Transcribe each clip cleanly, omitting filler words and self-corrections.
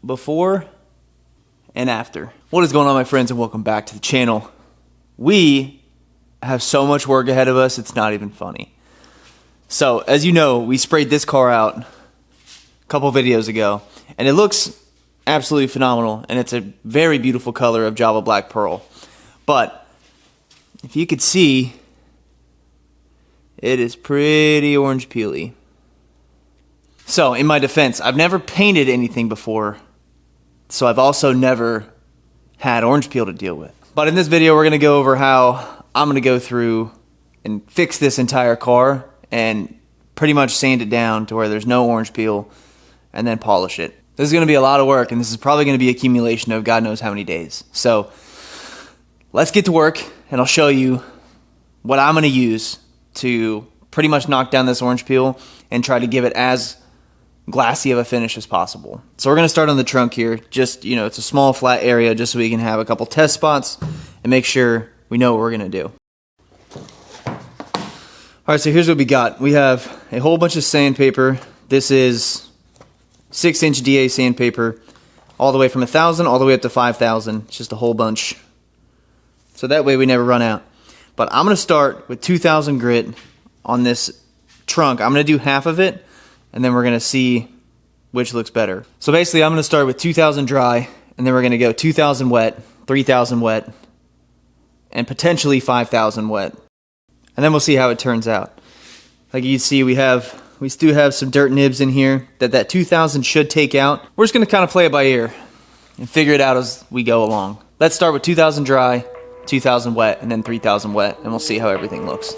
before and after. What is going on, my friends, and welcome back to the channel. We have so much work ahead of us, it's not even funny. So, as you know, we sprayed this car out a couple videos ago, and it looks absolutely phenomenal, and it's a very beautiful color of Java Black Pearl. But, if you could see, it is pretty orange peely. So, in my defense, I've never painted anything before, so I've also never had orange peel to deal with. But in this video, we're going to go over how I'm going to go through and fix this entire car and pretty much sand it down to where there's no orange peel and then polish it. This is going to be a lot of work, and this is probably going to be an accumulation of God knows how many days. So let's get to work, and I'll show you what I'm going to use to pretty much knock down this orange peel and try to give it as glassy of a finish as possible. So we're going to start on the trunk here. Just, you know, it's a small flat area just so we can have a couple test spots and make sure we know what we're going to do. Alright, so here's what we got. We have a whole bunch of sandpaper. This is 6-inch DA sandpaper, all the way from 1,000 all the way up to 5,000. It's just a whole bunch. So that way we never run out. But I'm going to start with 2,000 grit on this trunk. I'm going to do half of it, and then we're going to see which looks better. So basically I'm going to start with 2,000 dry, and then we're going to go 2,000 wet, 3,000 wet, and potentially 5,000 wet. And then we'll see how it turns out. Like you see, we still have some dirt nibs in here that 2,000 should take out. We're just going to kind of play it by ear and figure it out as we go along. Let's start with 2,000 dry, 2,000 wet, and then 3,000 wet, and we'll see how everything looks.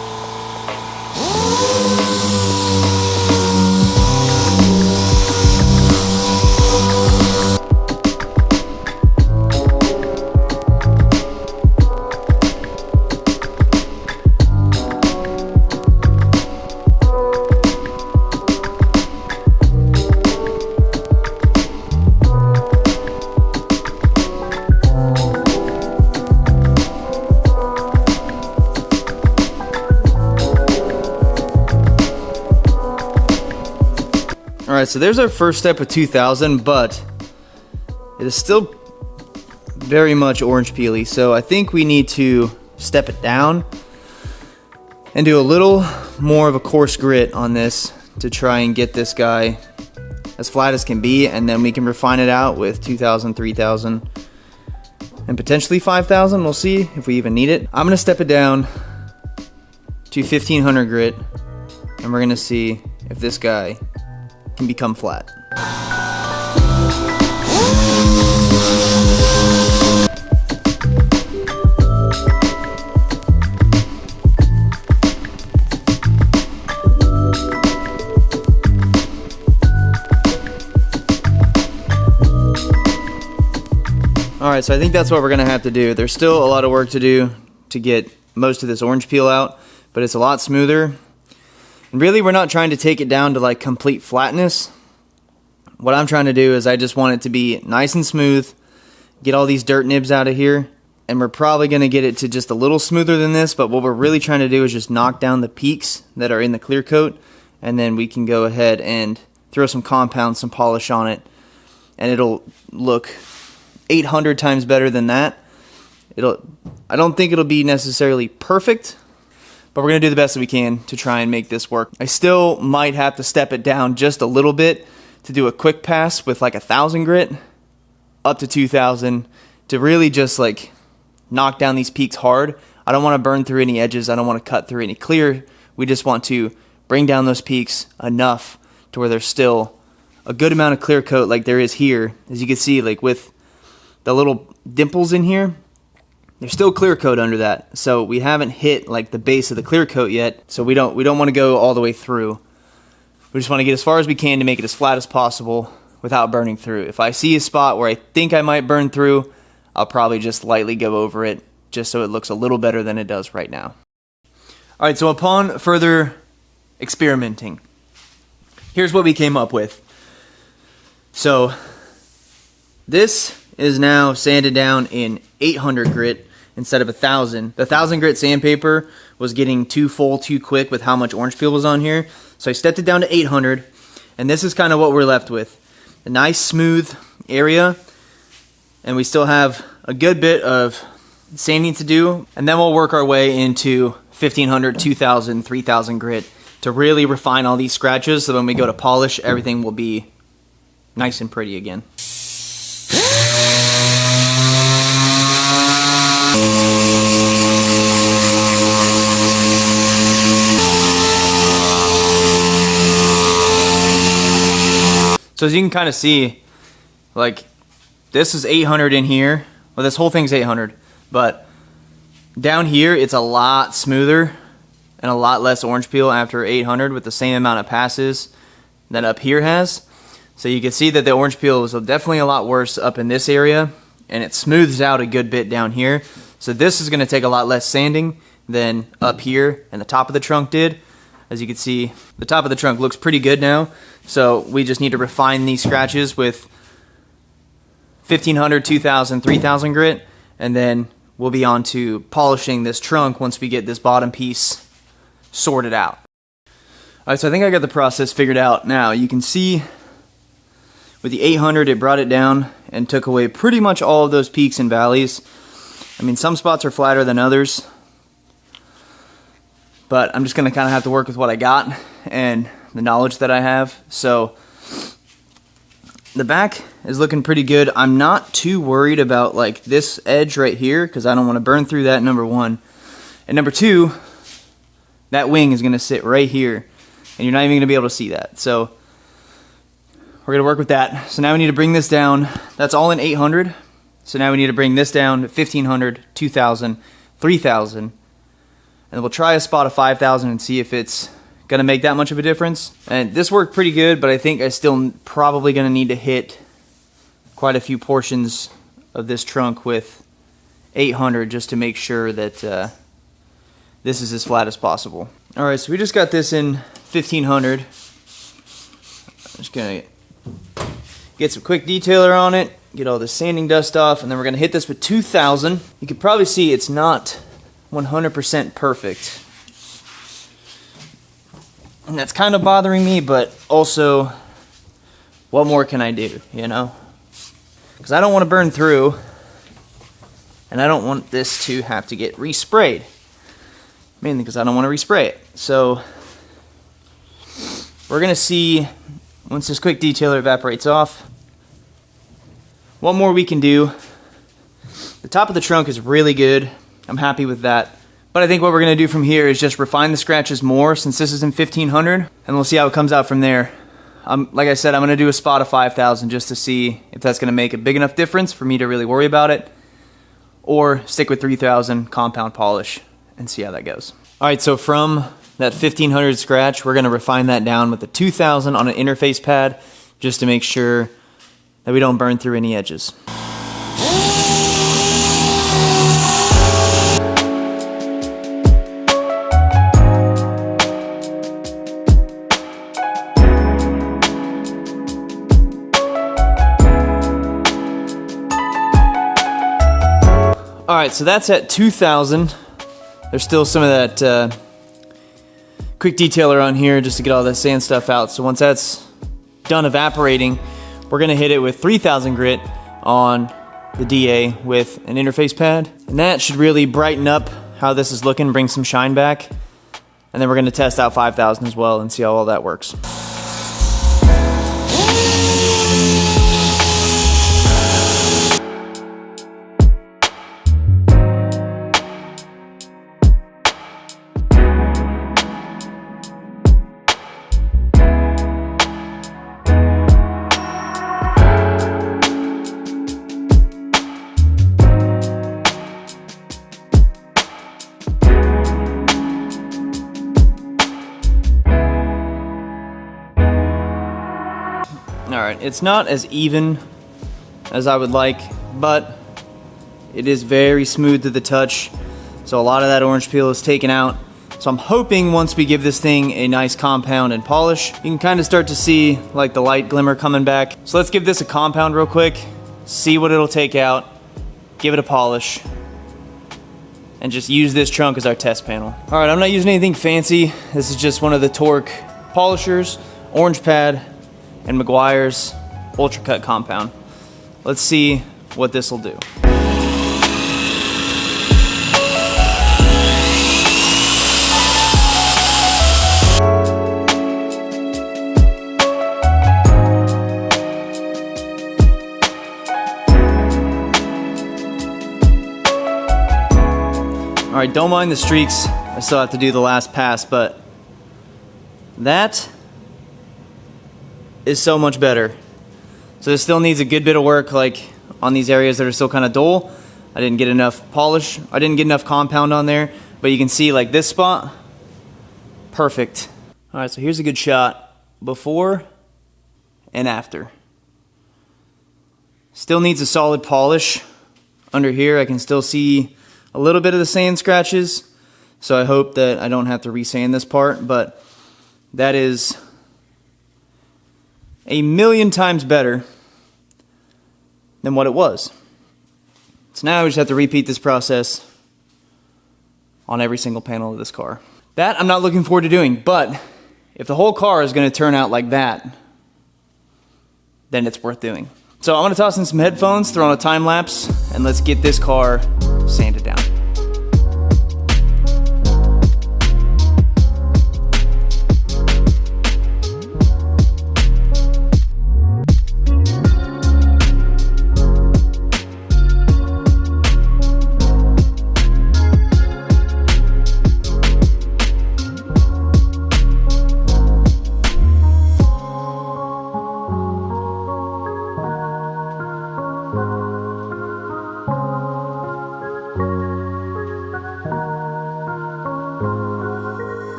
Alright, so there's our first step of 2,000, but it is still very much orange peely, so I think we need to step it down and do a little more of a coarse grit on this to try and get this guy as flat as can be, and then we can refine it out with 2,000, 3,000, and potentially 5,000. We'll see if we even need it. I'm going to step it down to 1,500 grit, and we're going to see if this guy can become flat. Alright, so I think that's what we're going to have to do. There's still a lot of work to do to get most of this orange peel out, but it's a lot smoother. And really, we're not trying to take it down to like complete flatness. What I'm trying to do is I just want it to be nice and smooth, get all these dirt nibs out of here, and we're probably going to get it to just a little smoother than this, but what we're really trying to do is just knock down the peaks that are in the clear coat, and then we can go ahead and throw some compound, some polish on it, and it'll look 800 times better than that. I don't think it'll be necessarily perfect, but we're going to do the best that we can to try and make this work. I still might have to step it down just a little bit to do a quick pass with like 1,000 grit up to 2,000 to really just like knock down these peaks hard. I don't want to burn through any edges. I don't want to cut through any clear. We just want to bring down those peaks enough to where there's still a good amount of clear coat like there is here. As you can see, like with the little dimples in here, there's still clear coat under that, so we haven't hit like the base of the clear coat yet, so we don't want to go all the way through. We just want to get as far as we can to make it as flat as possible without burning through. If I see a spot where I think I might burn through, I'll probably just lightly go over it just so it looks a little better than it does right now. Alright, so upon further experimenting, here's what we came up with. So this is now sanded down in 800 grit instead of 1,000. The 1,000 grit sandpaper was getting too full too quick with how much orange peel was on here. So I stepped it down to 800, and this is kind of what we're left with. A nice smooth area, and we still have a good bit of sanding to do, and then we'll work our way into 1500, 2000, 3000 grit to really refine all these scratches, so when we go to polish, everything will be nice and pretty again. So as you can kind of see, like, this is 800 in here. Well, this whole thing's 800, but down here it's a lot smoother and a lot less orange peel after 800 with the same amount of passes that up here has. So you can see that the orange peel is definitely a lot worse up in this area, and it smooths out a good bit down here. So this is going to take a lot less sanding than up here and the top of the trunk did. As you can see, the top of the trunk looks pretty good now. So we just need to refine these scratches with 1500, 2000, 3000 grit, and then we'll be on to polishing this trunk once we get this bottom piece sorted out. Alright, so I think I got the process figured out now. You can see with the 800 it brought it down and took away pretty much all of those peaks and valleys. I mean, some spots are flatter than others, but I'm just going to kind of have to work with what I got and the knowledge that I have. So the back is looking pretty good. I'm not too worried about like this edge right here because I don't want to burn through that, number one. And number two, that wing is going to sit right here and you're not even going to be able to see that. So we're going to work with that. So now we need to bring this down. That's all in 800. So now we need to bring this down to 1500, 2000, 3000. And we'll try a spot of 5,000 and see if it's going to make that much of a difference. And this worked pretty good, but I think I still probably going to need to hit quite a few portions of this trunk with 800 just to make sure that this is as flat as possible. Alright, so we just got this in 1500. I'm just going to get some quick detailer on it, get all the sanding dust off, and then we're going to hit this with 2000. You can probably see it's not 100% perfect, and that's kind of bothering me, but also what more can I do, you know? Because I don't want to burn through, and I don't want this to have to get resprayed, mainly because I don't want to respray it. So we're going to see once this quick detailer evaporates off what more we can do. The top of the trunk is really good. I'm happy with that. But I think what we're going to do from here is just refine the scratches more since this is in 1500, and we'll see how it comes out from there. Like I said, I'm going to do a spot of 5,000 just to see if that's going to make a big enough difference for me to really worry about it, or stick with 3,000 compound polish and see how that goes. Alright, so from that 1500 scratch, we're going to refine that down with the 2000 on an interface pad just to make sure that we don't burn through any edges. Alright, so that's at 2000. There's still some of that quick detailer on here just to get all the sand stuff out. So once that's done evaporating, we're going to hit it with 3000 grit on the DA with an interface pad. And that should really brighten up how this is looking, bring some shine back. And then we're going to test out 5,000 as well and see how all that works. Alright, it's not as even as I would like, but it is very smooth to the touch, so a lot of that orange peel is taken out. So I'm hoping once we give this thing a nice compound and polish, you can kind of start to see like the light glimmer coming back. So let's give this a compound real quick, see what it'll take out, give it a polish, and just use this trunk as our test panel. Alright, I'm not using anything fancy. This is just one of the Torque polishers, orange pad, and Meguiar's Ultra Cut compound. let's see what this will do. All right, don't mind the streaks. I still have to do the last pass, but that is so much better. So this still needs a good bit of work, like on these areas that are still kind of dull. I didn't get enough polish. I didn't get enough compound on there, but you can see like this spot, perfect. All right, so here's a good shot before and after. Still needs a solid polish. Under here, I can still see a little bit of the sand scratches, so I hope that I don't have to re-sand this part, but that is a million times better than what it was. So now I just have to repeat this process on every single panel of this car. That I'm not looking forward to doing, but if the whole car is going to turn out like that, then it's worth doing. So I'm going to toss in some headphones, throw on a time lapse, and let's get this car sanded down.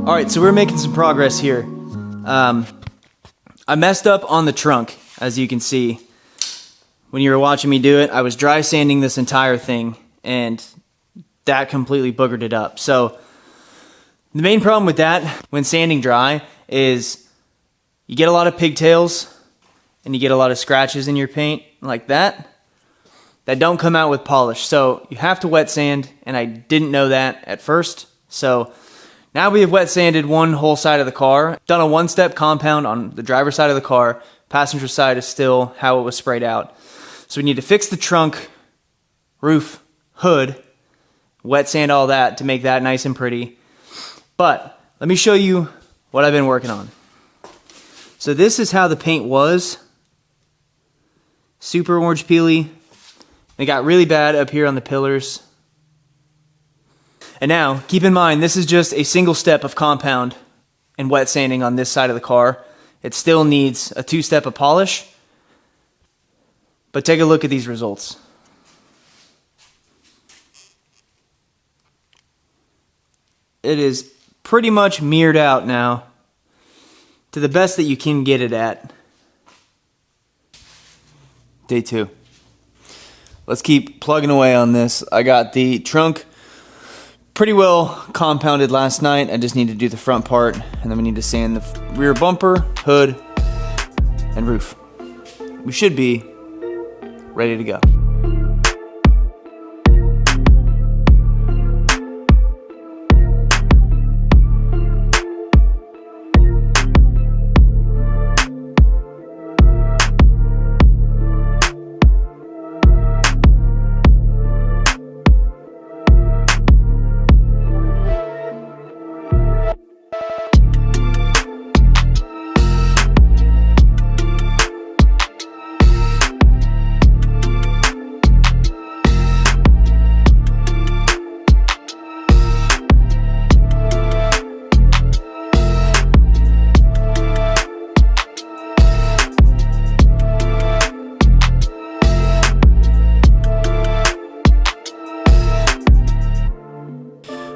All right, so we're making some progress here. I messed up on the trunk, as you can see. When you were watching me do it, I was dry sanding this entire thing, and that completely boogered it up. So the main problem with that, when sanding dry, is you get a lot of pigtails, and you get a lot of scratches in your paint, like that don't come out with polish. So you have to wet sand, and I didn't know that at first. So now we have wet sanded one whole side of the car, done a one-step compound on the driver's side of the car. Passenger side is still how it was sprayed out. So we need to fix the trunk, roof, hood, wet sand all that to make that nice and pretty. But let me show you what I've been working on. So this is how the paint was. Super orange peely. It got really bad up here on the pillars. And now, keep in mind, this is just a single step of compound and wet sanding on this side of the car. It still needs a two-step of polish. But take a look at these results. It is pretty much mirrored out now to the best that you can get it at. Day 2. Let's keep plugging away on this. I got the trunk pretty well compounded last night. I just need to do the front part, and then we need to sand the rear bumper, hood, and roof. We should be ready to go.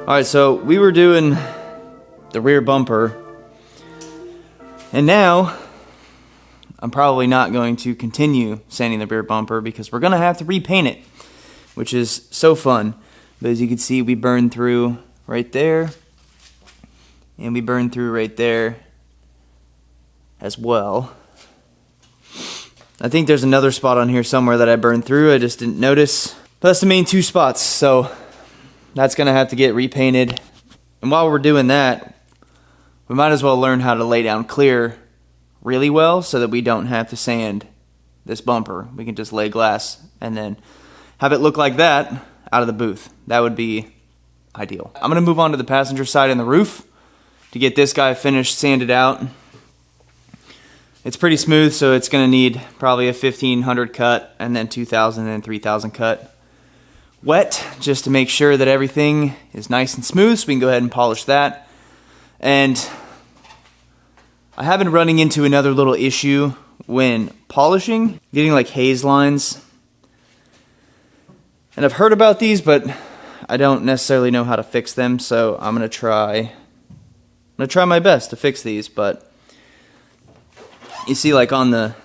Alright, so we were doing the rear bumper, and now I'm probably not going to continue sanding the rear bumper because we're going to have to repaint it, which is so fun. But as you can see, we burned through right there, and we burned through right there as well. I think there's another spot on here somewhere that I burned through, I just didn't notice. But that's the main two spots, so that's going to have to get repainted. And while we're doing that, we might as well learn how to lay down clear really well so that we don't have to sand this bumper. We can just lay glass and then have it look like that out of the booth. That would be ideal. I'm going to move on to the passenger side and the roof to get this guy finished, sanded out. It's pretty smooth, so it's going to need probably a 1500 cut and then 2000 and 3000 cut wet, just to make sure that everything is nice and smooth, so we can go ahead and polish that. And I have been running into another little issue when polishing, getting like haze lines. And I've heard about these, but I don't necessarily know how to fix them, so I'm gonna try my best to fix these. But you see, like on the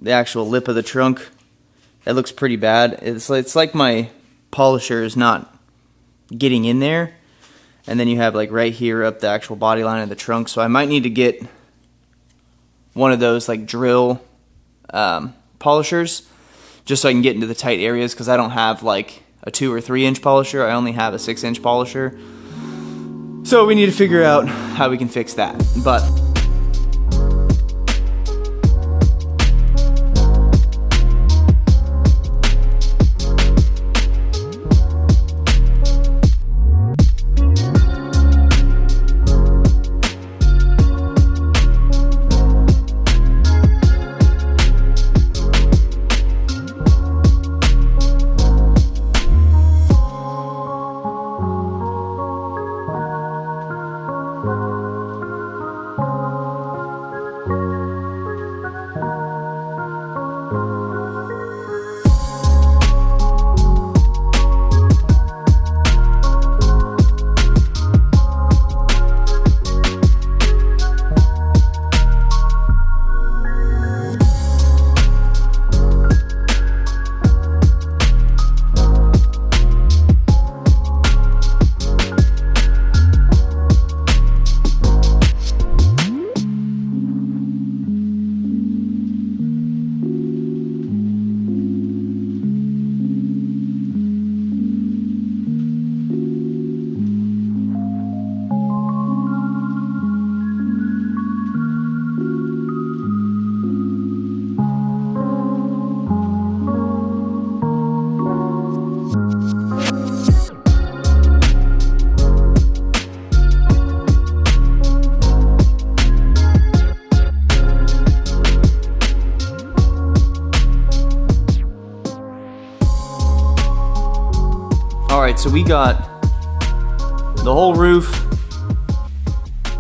actual lip of the trunk, it looks pretty bad. It's like my polisher is not getting in there, and then you have like right here up the actual body line of the trunk. So I might need to get one of those like drill polishers just so I can get into the tight areas, because I don't have like a 2 or 3 inch polisher. I only have a 6 inch polisher, so we need to figure out how we can fix that. But alright, so we got the whole roof,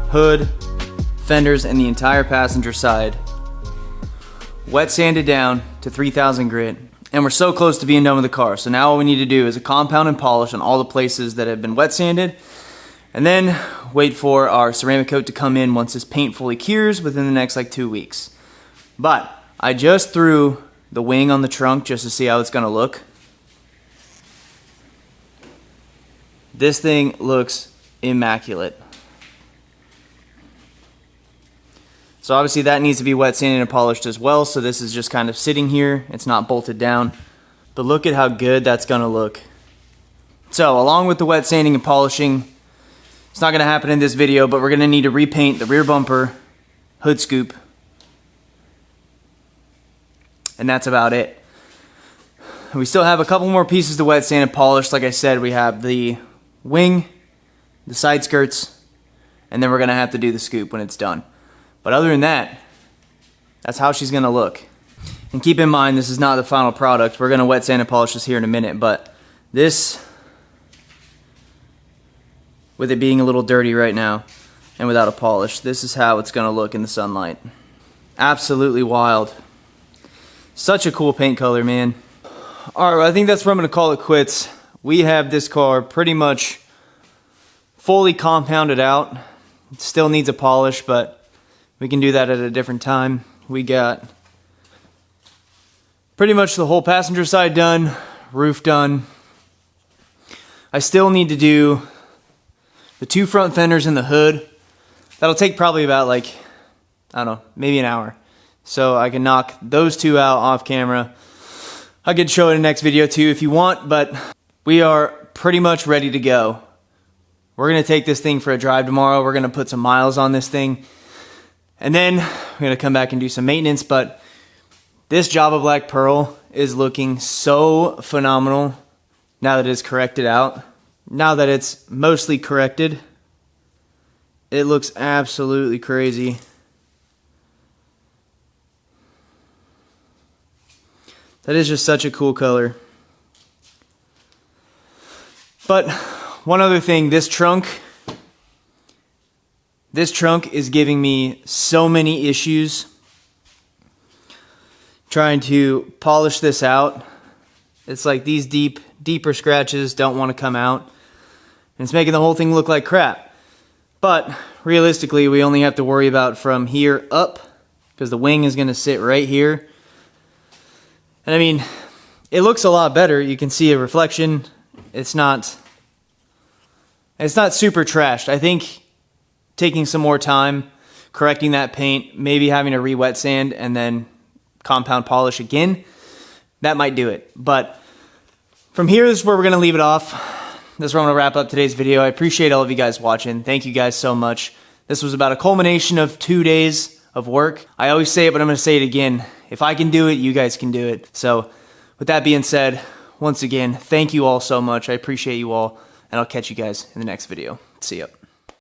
hood, fenders, and the entire passenger side wet sanded down to 3000 grit, and we're so close to being done with the car. So now all we need to do is a compound and polish on all the places that have been wet sanded, and then wait for our ceramic coat to come in once this paint fully cures within the next like 2 weeks. But I just threw the wing on the trunk just to see how it's gonna look. This thing looks immaculate. So obviously that needs to be wet sanded and polished as well, so this is just kind of sitting here, it's not bolted down. But look at how good that's gonna look. So along with the wet sanding and polishing, it's not gonna happen in this video, but we're gonna need to repaint the rear bumper, hood scoop, and that's about it. We still have a couple more pieces to wet sand and polish. Like I said, we have the wing, the side skirts, and then we're gonna have to do the scoop when it's done. But other than that, that's how she's gonna look. And keep in mind, this is not the final product. We're gonna wet sand and polish this here in a minute, but this, with it being a little dirty right now and without a polish, this is how it's gonna look in the sunlight. Absolutely wild. Such a cool paint color, man. Alright, well, I think that's where I'm gonna call it quits. We have this car pretty much fully compounded out. It still needs a polish, but we can do that at a different time. We got pretty much the whole passenger side done, roof done. I still need to do the 2 front fenders and the hood. That'll take probably about like, I don't know, maybe an hour. So I can knock those 2 out off camera. I could show it in the next video too if you want, but we are pretty much ready to go. We're gonna take this thing for a drive tomorrow. We're gonna put some miles on this thing. And then we're gonna come back and do some maintenance, but this Java Black Pearl is looking so phenomenal now that it's corrected out. Now that it's mostly corrected, it looks absolutely crazy. That is just such a cool color. But one other thing, this trunk is giving me so many issues trying to polish this out. It's like these deeper scratches don't want to come out. And it's making the whole thing look like crap. But realistically, we only have to worry about from here up, because the wing is going to sit right here. And I mean, it looks a lot better. You can see a reflection. It's not super trashed. I think taking some more time, correcting that paint, maybe having a re-wet sand and then compound polish again, that might do it. But from here, this is where we're going to leave it off. This is where I'm going to wrap up today's video. I appreciate all of you guys watching. Thank you guys so much. This was about a culmination of 2 days of work. I always say it, but I'm going to say it again. If I can do it, you guys can do it. So with that being said, once again, thank you all so much. I appreciate you all, and I'll catch you guys in the next video. See ya.